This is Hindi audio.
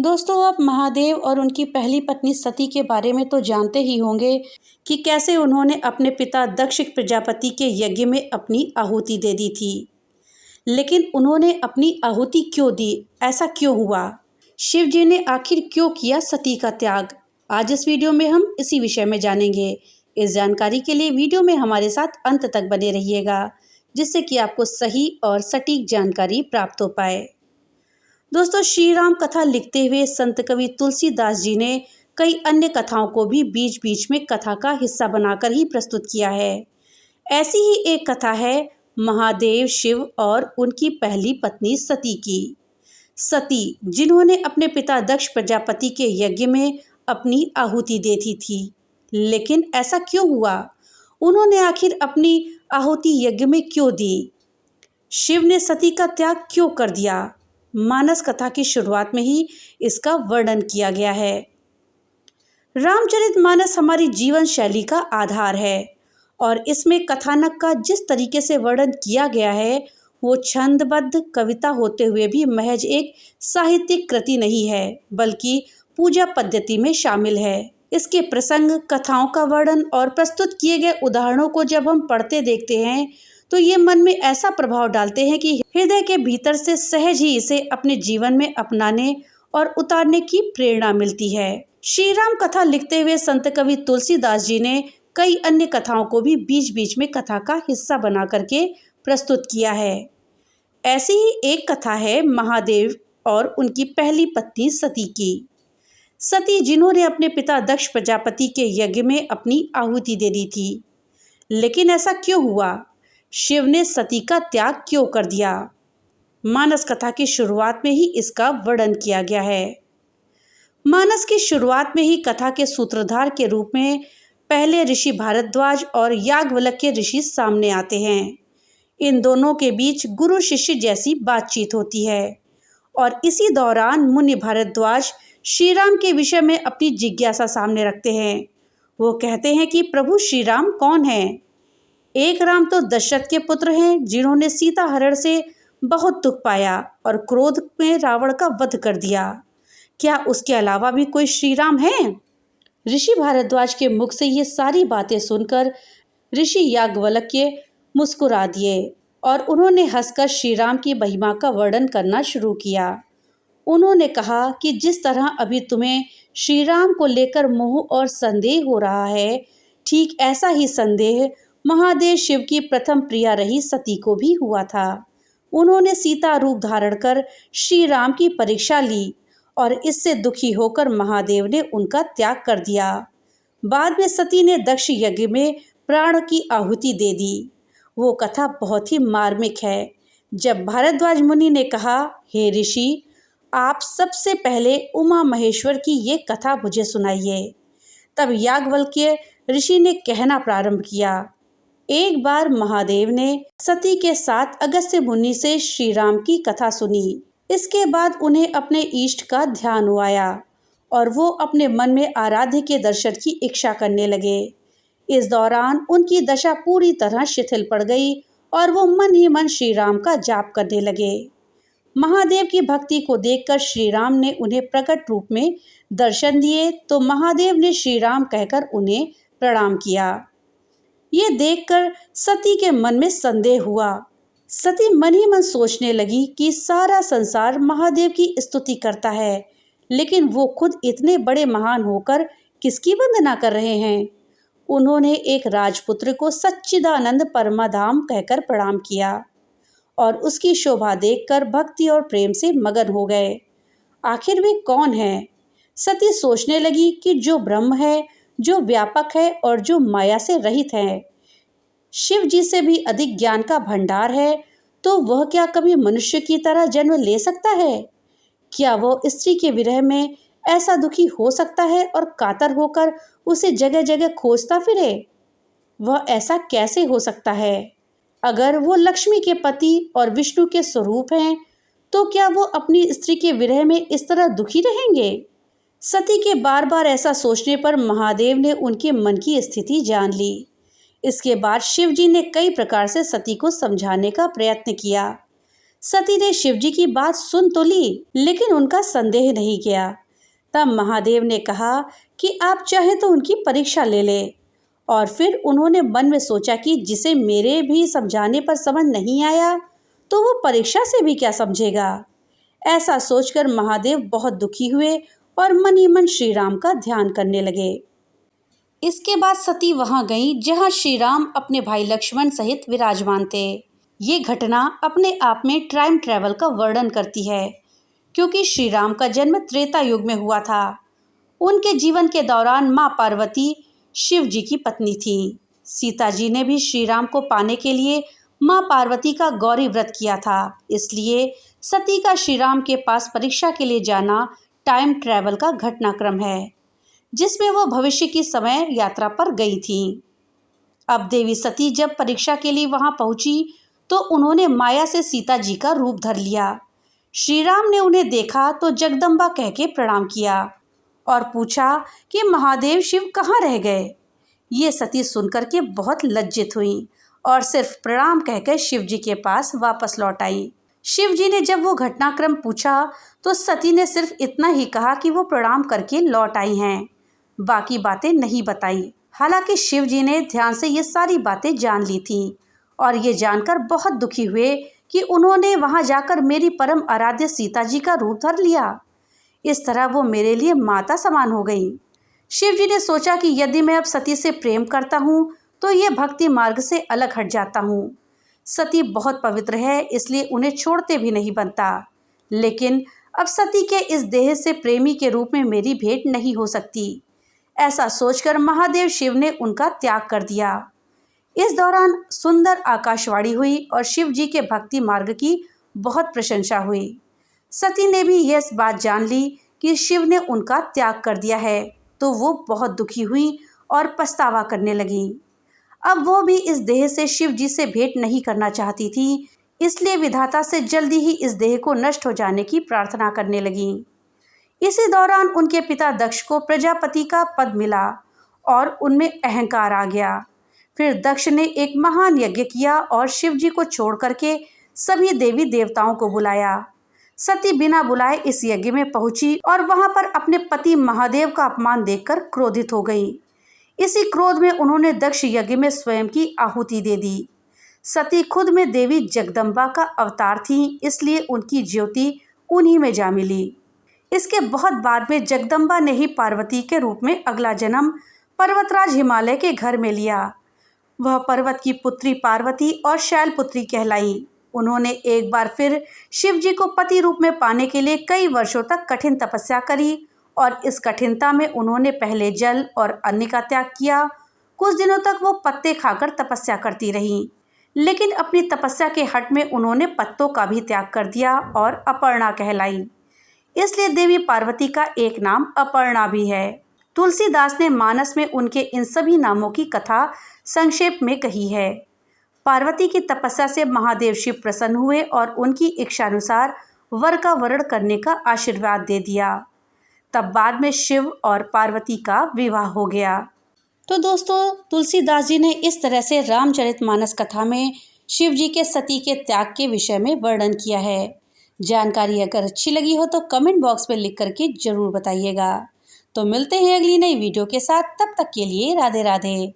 दोस्तों, आप महादेव और उनकी पहली पत्नी सती के बारे में तो जानते ही होंगे कि कैसे उन्होंने अपने पिता दक्ष प्रजापति के यज्ञ में अपनी आहुति दे दी थी। लेकिन उन्होंने अपनी आहुति क्यों दी? ऐसा क्यों हुआ? शिव जी ने आखिर क्यों किया सती का त्याग? आज इस वीडियो में हम इसी विषय में जानेंगे। इस जानकारी के लिए वीडियो में हमारे साथ अंत तक बने रहिएगा, जिससे कि आपको सही और सटीक जानकारी प्राप्त हो पाए। दोस्तों, श्री राम कथा लिखते हुए संत कवि तुलसीदास जी ने कई अन्य कथाओं को भी बीच बीच में कथा का हिस्सा बनाकर ही प्रस्तुत किया है। ऐसी ही एक कथा है महादेव, शिव और उनकी पहली पत्नी सती की। सती, जिन्होंने अपने पिता दक्ष प्रजापति के यज्ञ में अपनी आहुति दे दी थी। लेकिन ऐसा क्यों हुआ? उन्होंने आखिर अपनी आहुति यज्ञ में क्यों दी? शिव ने सती का त्याग क्यों कर दिया? मानस कथा की शुरुआत में ही इसका वर्णन किया गया है। रामचरितमानस हमारी जीवन शैली का आधार है और इसमें कथानक का जिस तरीके से वर्णन किया गया है वो छंदबद्ध कविता होते हुए भी महज एक साहित्यिक कृति नहीं है, बल्कि पूजा पद्धति में शामिल है। इसके प्रसंग, कथाओं का वर्णन और प्रस्तुत किए गए उदाहरणों को जब हम पढ़ते देखते हैं तो ये मन में ऐसा प्रभाव डालते हैं कि हृदय के भीतर से सहज ही इसे अपने जीवन में अपनाने और उतारने की प्रेरणा मिलती है। श्री राम कथा लिखते हुए संत कवि तुलसीदास जी ने कई अन्य कथाओं को भी बीच बीच में कथा का हिस्सा बना करके प्रस्तुत किया है। ऐसी ही एक कथा है महादेव और उनकी पहली पत्नी सती की। सती, जिन्होंने अपने पिता दक्ष प्रजापति के यज्ञ में अपनी आहुति दे दी थी। लेकिन ऐसा क्यों हुआ? शिव ने सती का त्याग क्यों कर दिया? मानस कथा की शुरुआत में ही इसका वर्णन किया गया है। मानस की शुरुआत में ही कथा के सूत्रधार के रूप में पहले ऋषि भारद्वाज और याज्ञवल्क्य ऋषि सामने आते हैं। इन दोनों के बीच गुरु शिष्य जैसी बातचीत होती है और इसी दौरान मुनि भारद्वाज श्री राम के विषय में अपनी जिज्ञासा सामने रखते हैं। वो कहते हैं कि प्रभु श्री राम कौन है? एक राम तो दशरथ के पुत्र हैं, जिन्होंने सीता हरण से बहुत दुख पाया और क्रोध में रावण का वध कर दिया। क्या उसके अलावा भी कोई श्री राम है? ऋषि भारद्वाज के मुख से ये सारी बातें सुनकर ऋषि याज्ञवल्क्य मुस्कुरा दिए और उन्होंने हंसकर श्री राम की महिमा का वर्णन करना शुरू किया। उन्होंने कहा कि जिस तरह अभी तुम्हें श्री राम को लेकर मोह और संदेह हो रहा है, ठीक ऐसा ही संदेह महादेव शिव की प्रथम प्रिया रही सती को भी हुआ था। उन्होंने सीता रूप धारण कर श्री राम की परीक्षा ली और इससे दुखी होकर महादेव ने उनका त्याग कर दिया। बाद में सती ने दक्ष यज्ञ में प्राण की आहुति दे दी। वो कथा बहुत ही मार्मिक है। जब भारद्वाज मुनि ने कहा, हे ऋषि, आप सबसे पहले उमा महेश्वर की ये कथा मुझे सुनाइए, तब याज्ञवल्क्य ऋषि ने कहना प्रारंभ किया। एक बार महादेव ने सती के साथ अगस्त्य मुनि से श्री राम की कथा सुनी। इसके बाद उन्हें अपने इष्ट का ध्यान आया और वो अपने मन में आराध्य के दर्शन की इच्छा करने लगे। इस दौरान उनकी दशा पूरी तरह शिथिल पड़ गई और वो मन ही मन श्री राम का जाप करने लगे। महादेव की भक्ति को देखकर श्री राम ने उन्हें प्रकट रूप में दर्शन दिए तो महादेव ने श्री राम कहकर उन्हें प्रणाम किया। ये देखकर सती के मन में संदेह हुआ। सती मन ही मन सोचने लगी कि सारा संसार महादेव की स्तुति करता है, लेकिन वो खुद इतने बड़े महान होकर किसकी वंदना कर रहे हैं? उन्होंने एक राजपुत्र को सच्चिदानंद परमाधाम कहकर प्रणाम किया और उसकी शोभा देखकर भक्ति और प्रेम से मगन हो गए। आखिर वे कौन है? सती सोचने लगी कि जो ब्रह्म है, जो व्यापक है और जो माया से रहित है, शिव जी से भी अधिक ज्ञान का भंडार है, तो वह क्या कभी मनुष्य की तरह जन्म ले सकता है? क्या वो स्त्री के विरह में ऐसा दुखी हो सकता है और कातर होकर उसे जगह जगह खोजता फिरे? वह ऐसा कैसे हो सकता है? अगर वो लक्ष्मी के पति और विष्णु के स्वरूप हैं, तो क्या वो अपनी स्त्री के विरह में इस तरह दुखी रहेंगे? सती के बार बार ऐसा सोचने पर महादेव ने उनके मन की स्थिति जान ली। इसके बाद शिव जी ने कई प्रकार से सती को समझाने का प्रयत्न किया। सती ने शिवजी की बात सुन तो ली, लेकिन उनका संदेह नहीं किया। तब महादेव ने कहा कि आप चाहे तो उनकी परीक्षा ले ले। और फिर उन्होंने मन में सोचा कि जिसे मेरे भी समझाने पर समझ नहीं आया, तो वो परीक्षा से भी क्या समझेगा। ऐसा सोचकर महादेव बहुत दुखी हुए और मन ही मन श्री राम का ध्यान करने लगे। इसके बाद सती वहां गईं जहां श्री राम अपने भाई लक्ष्मण सहित विराजमान थे। ये घटना अपने आप में टाइम ट्रैवल का वर्णन करती है, क्योंकि श्री राम का जन्म त्रेता युग में हुआ था। उनके जीवन के दौरान माँ पार्वती शिव जी की पत्नी थी। सीता जी ने भी श्री राम को पाने के लिए माँ पार्वती का गौरी व्रत किया था। इसलिए सती का श्री राम के पास परीक्षा के लिए जाना टाइम ट्रैवल का घटनाक्रम है, जिसमें वो भविष्य की समय यात्रा पर गई थी। अब देवी सती जब परीक्षा के लिए वहां पहुंची, तो उन्होंने माया से सीता जी का रूप धर लिया। श्री राम ने उन्हें देखा तो जगदम्बा कह के प्रणाम किया और पूछा कि महादेव शिव कहाँ रह गए। ये सती सुनकर के बहुत लज्जित हुई और सिर्फ प्रणाम कहकर शिव जी के पास वापस लौट आई। शिव जी ने जब वो घटनाक्रम पूछा, तो सती ने सिर्फ इतना ही कहा कि वो प्रणाम करके लौट आई हैं। बाकी बातें नहीं बताई। हालांकि शिव जी ने ध्यान से ये सारी बातें जान ली थी और ये जानकर बहुत दुखी हुए कि उन्होंने वहां जाकर मेरी परम आराध्य सीता जी का रूप धर लिया। इस तरह वो मेरे लिए माता समान हो गई। शिव जी ने सोचा कि यदि मैं अब सती से प्रेम करता हूँ, तो ये भक्ति मार्ग से अलग हट जाता हूँ। सती बहुत पवित्र है, इसलिए उन्हें छोड़ते भी नहीं बनता। लेकिन अब सती के इस देह से प्रेमी के रूप में मेरी भेंट नहीं हो सकती। ऐसा सोचकर महादेव शिव ने उनका त्याग कर दिया। इस दौरान सुंदर आकाशवाणी हुई और शिव जी के भक्ति मार्ग की बहुत प्रशंसा हुई। सती ने भी यह बात जान ली कि शिव ने उनका त्याग कर दिया है, तो वो बहुत दुखी हुई और पछतावा करने लगी। अब वो भी इस देह से शिव जी से भेंट नहीं करना चाहती थी, इसलिए विधाता से जल्दी ही इस देह को नष्ट हो जाने की प्रार्थना करने लगी। इसी दौरान उनके पिता दक्ष को प्रजापति का पद मिला और उनमें अहंकार आ गया। फिर दक्ष ने एक महान यज्ञ किया और शिव जी को छोड़ करके सभी देवी देवताओं को बुलाया। सती बिना बुलाए इस यज्ञ में पहुंची और वहां पर अपने पति महादेव का अपमान देखकर क्रोधित हो गई। इसी क्रोध में उन्होंने दक्ष यज्ञ में स्वयं की आहुति दे दी। सती खुद में देवी जगदम्बा का अवतार थी, इसलिए उनकी ज्योति उन्हीं में जा मिली। इसके बहुत बाद में जगदम्बा ने ही पार्वती के रूप में अगला जन्म पर्वतराज हिमालय के घर में लिया। वह पर्वत की पुत्री पार्वती और शैलपुत्री कहलाई। उन्होंने एक बार फिर शिव जी को पति रूप में पाने के लिए कई वर्षों तक कठिन तपस्या करी और इस कठिनता में उन्होंने पहले जल और अन्न का त्याग किया। कुछ दिनों तक वो पत्ते खाकर तपस्या करती रहीं, लेकिन अपनी तपस्या के हठ में उन्होंने पत्तों का भी त्याग कर दिया और अपर्णा कहलाई। इसलिए देवी पार्वती का एक नाम अपर्णा भी है। तुलसीदास ने मानस में उनके इन सभी नामों की कथा संक्षेप में कही है। पार्वती की तपस्या से महादेव शिव प्रसन्न हुए और उनकी इच्छानुसार वर का वरण करने का आशीर्वाद दे दिया। तब बाद में शिव और पार्वती का विवाह हो गया। तो दोस्तों, तुलसीदास जी ने इस तरह से रामचरितमानस कथा में शिव जी के सती के त्याग के विषय में वर्णन किया है। जानकारी अगर अच्छी लगी हो तो कमेंट बॉक्स में लिख करके जरूर बताइएगा। तो मिलते हैं अगली नई वीडियो के साथ, तब तक के लिए राधे राधे।